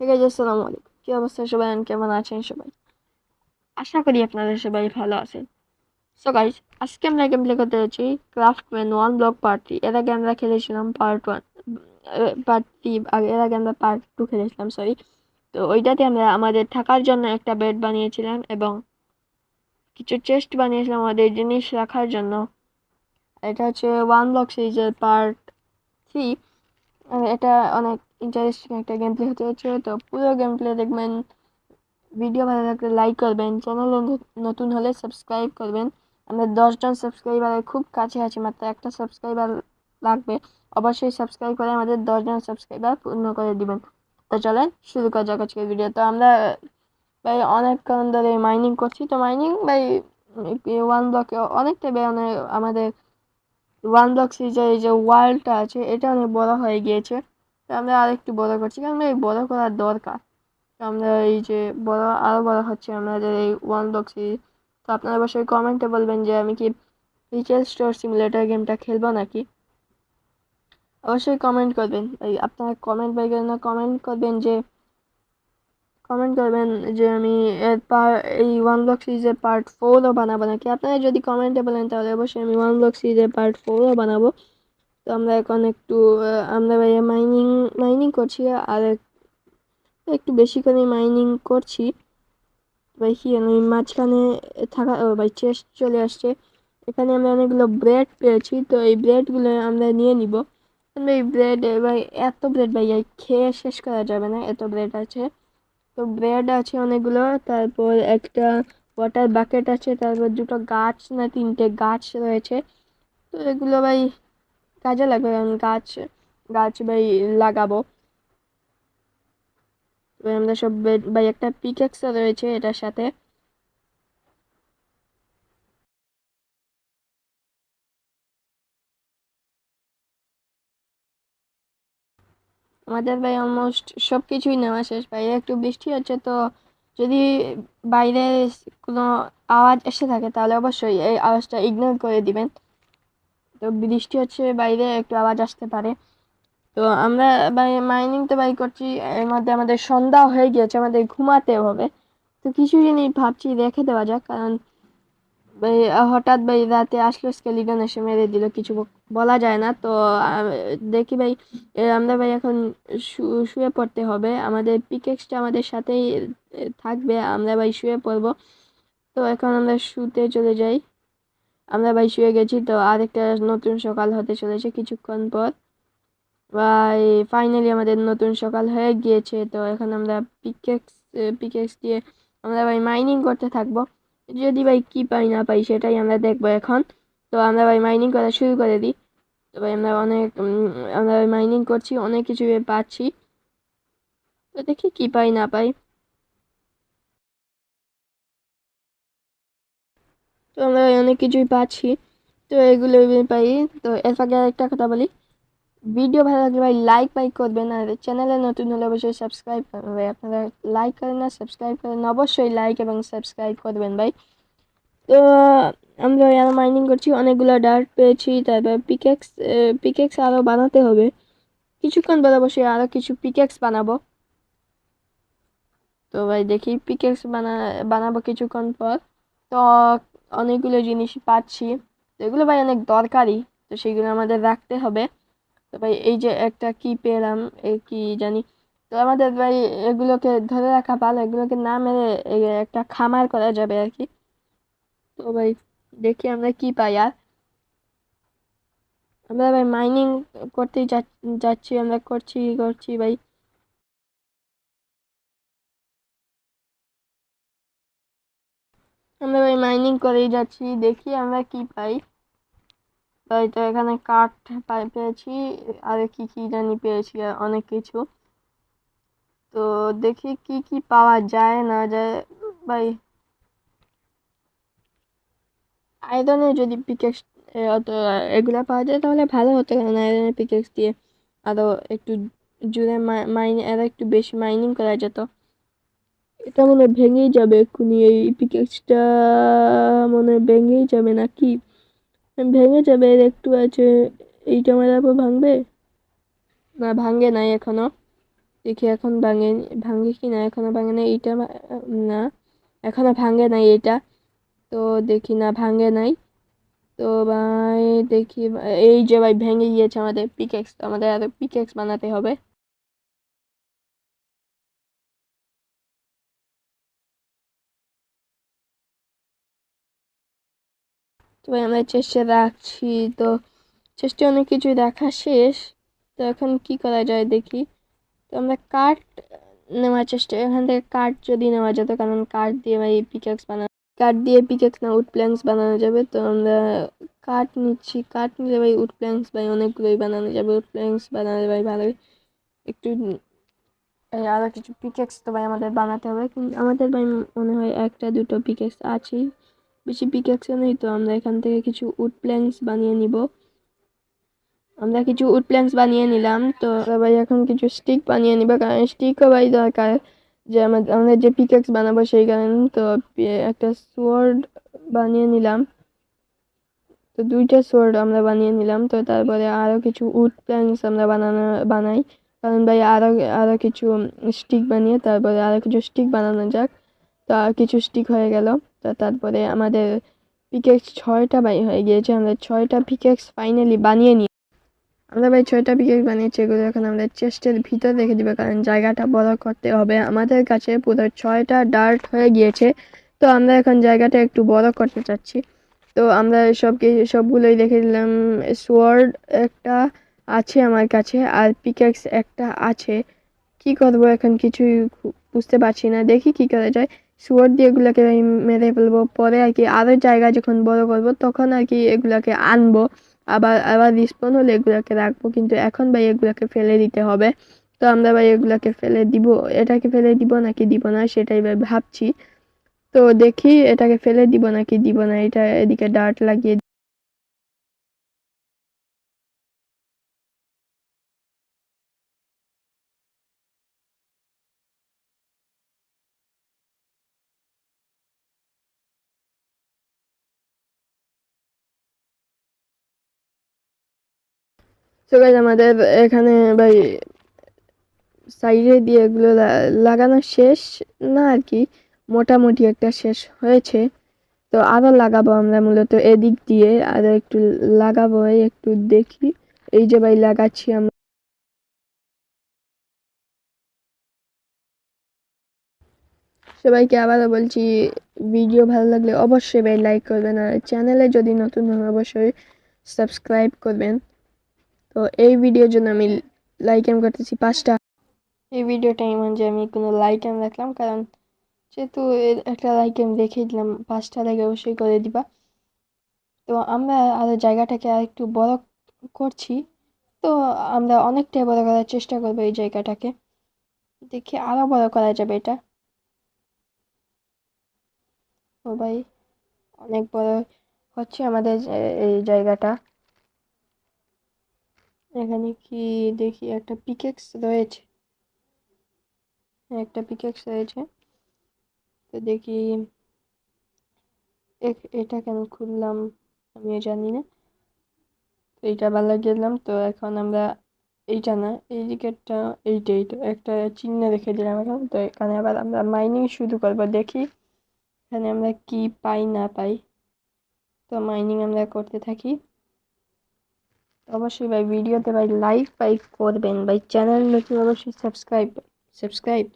ঠিক আছে, আসসালামু আলাইকুম। কি অবস্থা সবাই? কেমন আছেন সবাই? আশা করি আপনারা সবাই ভালো আছেন। সো গাইস, আজকে আমরা গেম প্লে করতে যাচ্ছি ক্রাফটম্যান 1 ব্লক পার্ট 3। এর আগে আমরা খেলেছিলাম পার্ট 1, পার্ট 3। এর আগে আমরা পার্ট 2 খেলেছিলাম, সরি। তো ওইটাতে আমরা আমাদের থাকার জন্য একটা বেড বানিয়েছিলাম এবং কিছু চেস্ট বানিয়েছিলাম আমাদের জিনিস রাখার জন্য। এটা হচ্ছে 1 ব্লক সিরিজের পার্ট 3। এটা অনেক ইন্টারেস্টিং একটা গেম প্লে হতে যাচ্ছে, তো পুরো গেম প্লে দেখবেন। ভিডিও ভালো লাগলে লাইক করবেন, চ্যানেল নতুন হলে সাবস্ক্রাইব করবেন। আমরা 10 জন সাবস্ক্রাইবারের খুব কাছে আছি, মাত্র একটা সাবস্ক্রাইবার লাগবে। অবশ্যই সাবস্ক্রাইব করে আমাদের 10 জন সাবস্ক্রাইবার পূর্ণ করে দিবেন। তো চলেন শুরু করা যাক আজকের ভিডিও। তো আমরা ভাই অনেকক্ষণ ধরে মাইনিং করছি, তো মাইনিং ভাই 1 ব্লকে অনেকটা অনেক আমাদের 1 ব্লক সিরিজের এই যে ওয়ার্ল্ডটা আছে এটা অনেক বড় হয়ে গিয়েছে। তো আমরা আরেকটু বড় করছি, কারণ এই বড় করার দরকার। তো আমরা এই যে বড় আরো বড় হচ্ছে আমাদের এই 1 ব্লক সিরিজ। তো আপনারা অবশ্যই কমেন্টে বলবেন যে আমি কি রিটেল স্টোর সিমুলেটর গেমটা খেলবো নাকি। অবশ্যই কমেন্ট করবেন এই আপনারা কমেন্ট বাই না কমেন্ট করবেন যে আমি এই 1 ব্লক সিরিজের পার্ট 4ও বানাবো নাকি। আপনারা যদি কমেন্টে বলেন তাহলে অবশ্যই আমি 1 ব্লক সিরিজের পার্ট 4ও বানাবো। তো আমরা এখন একটু আমরা ভাই মাইনিং মাইনিং করছি, আর একটু বেশি করে মাইনিং করছি ভাই। কি আমি মাঝখানে থাকা ভাই চেস্ট চলে আসছে। এখানে আমরা অনেকগুলো ব্রেড পেয়েছি, তো এই ব্রেডগুলো আমরা নিয়ে নিব। আমরা এই ব্রেড ভাই, এত ব্রেড ভাই খেয়ে শেষ করা যাবে না, এত ব্রেড আছে। তো ব্রেড আছে অনেকগুলো, তারপর একটা ওয়াটার বাকেট আছে, তারপর দুটো গাছ না 3টে গাছ রয়েছে। তো এগুলো ভাই কাজে লাগবে, কারণ গাছ গাছ ভাই লাগাবো। এবার আমরা সব ভাই একটা পিকেক্সও রয়েছে এটার সাথে। আমাদের ভাই অলমোস্ট সব কিছুই নেওয়া শেষ ভাই। একটু বৃষ্টি হচ্ছে, তো যদি বাইরে কোনো আওয়াজ এসে থাকে তাহলে অবশ্যই এই আওয়াজটা ইগনোর করে দিবেন। তো বৃষ্টি হচ্ছে, বাইরে একটু আওয়াজ আসতে পারে। তো আমরা ভাই মাইনিং তো ভাই করছি, এর মধ্যে আমাদের সন্ধ্যা হয়ে গিয়েছে, আমাদের ঘুমাতে হবে। তো কিছু জিনিস ভাবছি রেখে দেওয়া যাক, কারণ ভাই হঠাৎ ভাই রাতে আসলো স্কেলিটন এসে মেরে দিল, কিছু বলা যায় না। তো দেখি ভাই আমরা ভাই এখন শুয়ে পড়তে হবে। আমাদের পিকেক্সটা আমাদের সাথেই থাকবে, আমরা ভাই শুয়ে পড়বো। তো এখন আমরা শুতে চলে যাই। আমরা ভাই শুয়ে গেছি, তো আরেকটা নতুন সকাল হতে চলেছে কিছুক্ষণ পর ভাই। ফাইনালি আমাদের নতুন সকাল হয়ে গিয়েছে। তো এখন আমরা পিকেক্স দিয়ে আমরা ভাই মাইনিং করতে থাকবো। যদি ভাই কি পাই না পাই সেটাই আমরা দেখবো এখন। তো আমরা ভাই মাইনিং করা শুরু করে দিই। তো ভাই আমরা ভাই মাইনিং করছি, অনেক কিছু পাচ্ছি। তো দেখি কি পাই না পাই। তো আমরা ভাই অনেক কিছুই পাচ্ছি, তো এগুলো পাই। তো এর ফাঁকে একটা কথা বলি, ভিডিও ভালো লাগলে ভাই লাইক করবেন, আর চ্যানেলে নতুন হলে অবশ্যই সাবস্ক্রাইব করবেন ভাই। আপনারা লাইক করেন না, সাবস্ক্রাইব করেন না, অবশ্যই লাইক এবং সাবস্ক্রাইব করবেন ভাই। তো আমরা আরো মাইনিং করছি, অনেকগুলো ডার্ট পেয়েছি, তারপর পিকেক্স আরো বানাতে হবে। কিছুক্ষণ পর অবশ্যই আরো কিছু পিকেক্স বানাবো। তো ভাই দেখি পিকেক্স বানাবো কিছুক্ষণ পর। তো অনেকগুলো জিনিস পাচ্ছি, তো এগুলো ভাই অনেক দরকারি, তো সেগুলো আমাদের রাখতে হবে। তো ভাই এই যে একটা কি পেলাম, এই কি জানি। তো আমাদের ভাই এগুলোকে ধরে রাখা ভালো, এগুলোকে না মেরে একটা খামার করা যাবে আর কি। তো ভাই দেখি আমরা কি পাই। আর আমরা ভাই মাইনিং করতেই যাচ্ছি, আমরা করছি ভাই। আমরা ভাই মাইনিং করেই যাচ্ছি, দেখি আমরা কি পাই। তাই তো এখানে কাঠ পেয়েছি, আর কি কি জানি পেয়েছি, আর অনেক কিছু। তো দেখি কি কি পাওয়া যায় না যায় ভাই। আয়রনে যদি পিকেক্স অত এগুলা পাওয়া যায় তাহলে ভালো হতো, কারণ আয়রনের পিকেক্স দিয়ে আরো একটু জুড়ে আরো একটু বেশি মাইনিং করা যেত। এটা মনে হয় ভেঙেই যাবে এক্ষুনি, এই পিকেক্সটা মনে হয় ভেঙেই যাবে নাকি। ভেঙে যাবে, এর একটু আছে। এইটা আমার আবার ভাঙবে না, ভাঙে নাই এখনো। দেখি এখন ভাঙে কি না, এখনো ভাঙে না এইটা, না এখনো ভাঙে নাই এটা। তো দেখি না ভাঙে নাই। তো ভাই দেখি, এই যে ভাই ভেঙে গিয়েছে আমাদের পিকেক্স, আমাদের আরো পিকেক্স বানাতে হবে। তো ভাই আমরা চেষ্টা রাখছি, তো চেষ্টা অনেক কিছু দেখা শেষ। তো এখন কি করা যায় দেখি। তো আমরা কাঠ নেওয়ার চেষ্টা, এখান থেকে কাঠ যদি নেওয়া যেত, কারণ কাঠ দিয়ে ভাই পিকেক্স বানানো, কাঠ দিয়ে পিকেক্স না উড প্ল্যাঙ্কস বানানো যাবে। তো আমরা কাঠ নিচ্ছি, কাঠ নিলে ভাই উড প্ল্যাঙ্কস ভাই অনেকগুলোই বানানো যাবে, উড প্ল্যাঙ্কস বানালে ভাই ভালোই একটু। আরো কিছু পিকেক্স তো ভাই আমাদের বানাতে হবে, কিন্তু আমাদের ভাই মনে হয় একটা দুটো পিকেক্স আছেই, বেশি পিকেক্সও নেই। তো আমরা এখান থেকে কিছু উড প্ল্যাঙ্কস বানিয়ে নিব। আমরা কিছু উড প্ল্যাঙ্কস বানিয়ে নিলাম। তো ভাই এখন কিছু স্টিক বানিয়ে নিব, কারণ স্টিকও ভাই দরকার, যে আমরা যে পিকেক্স বানাবো সেই কারণে। তো একটা সোয়ার্ড বানিয়ে নিলাম। তো দুইটা সোয়ার্ড আমরা বানিয়ে নিলাম। তো তারপরে আরো কিছু উড প্ল্যাঙ্কস আমরা বানাই, কারণ ভাই আরো আরো কিছু স্টিক বানিয়ে তারপরে আরো কিছু স্টিক বানানো যাক। তো আর কিছু স্টিক হয়ে গেল। তো তারপরে আমাদের পিকেক্স 6টা বাই হয়ে গিয়েছে, আমরা 6টা পিকেক্স ফাইনালি বানিয়ে নিই। আমরা ভাই 6টা পিকেক্স বানিয়েছি, এগুলো এখন আমরা চেস্টের ভিতর রেখে দিব, কারণ জায়গাটা বড় করতে হবে। আমাদের কাছে পুরো 6টা ডার্ট হয়ে গিয়েছে। তো আমরা এখন জায়গাটা একটু বড় করতে চাচ্ছি। তো আমরা সবগুলোই রেখে দিলাম। সোয়ার্ড একটা আছে আমার কাছে, আর পিকেক্স একটা আছে। কি করবো এখন কিছুই বুঝতে পারছি না, দেখি কি করা যায়। সোয়ার্ড দিয়ে এগুলাকে মেরে ফেলবো, পরে আর কি আরো জায়গা যখন বড় করব তখন আর কি এগুলাকে আনবো, আবার আবার রিস্পন হলে এগুলাকে রাখবো, কিন্তু এখন ভাই এগুলাকে ফেলে দিতে হবে। তো আমরা ভাই এগুলাকে ফেলে দিব, এটাকে ফেলে দিব নাকি দিব না সেটাই ভাই ভাবছি। তো দেখি এটাকে ফেলে দিব নাকি দিব না, এটা এদিকে ডার্ট লাগিয়ে। তো গাইস আমাদের এখানে ভাই সাইডে দিয়ে এগুলো লাগানো শেষ না আর কি, মোটামুটি একটা শেষ হয়েছে। তো আরো লাগাবো আমরা মূলত এদিক দিয়ে, আরো একটু লাগাবো, এই একটু দেখি। এই যে ভাই লাগাচ্ছি আমরা। সবাইকে আবারও বলছি, ভিডিও ভালো লাগলে অবশ্যই ভাই লাইক করবেন, আর চ্যানেলে যদি নতুন হন অবশ্যই সাবস্ক্রাইব করবেন। তো এই ভিডিওর জন্য আমি লাইক এম করতেছি 5টা। এই ভিডিওটা এমন যে আমি কোনো লাইক এম রাখলাম, কারণ যেহেতু একটা লাইক এম রেখে দিলাম, 5টা লাইক অবশ্যই করে দিবা। তো আমরা আরো জায়গাটাকে আর একটু বড় করছি। তো আমরা অনেকটাই বড় করার চেষ্টা করবো এই জায়গাটাকে, দেখি আরো বড় করা যাবে এটা। ও ভাই অনেক বড় হচ্ছে আমাদের এই জায়গাটা। এখানে কি দেখি একটা পিকেক্স রয়েছে, একটা পিকেক্স রয়েছে। তো দেখি এটা কেন খুললাম আমিও জানি না। তো এইটা ভালো লাগিয়ে দিলাম। তো এখন আমরা এইটা না, এই দিকেরটা, এইটা একটা চিহ্ন রেখে দিলাম এখন। তো এখানে আবার আমরা মাইনিং শুরু করবো, দেখি এখানে আমরা কি পাই না পাই। তো মাইনিং আমরা করতে থাকি। অবশ্যই ভাই ভিডিওতে ভাই লাইক করবেন, ভাই চ্যানেল নতুন অবশ্যই সাবস্ক্রাইব।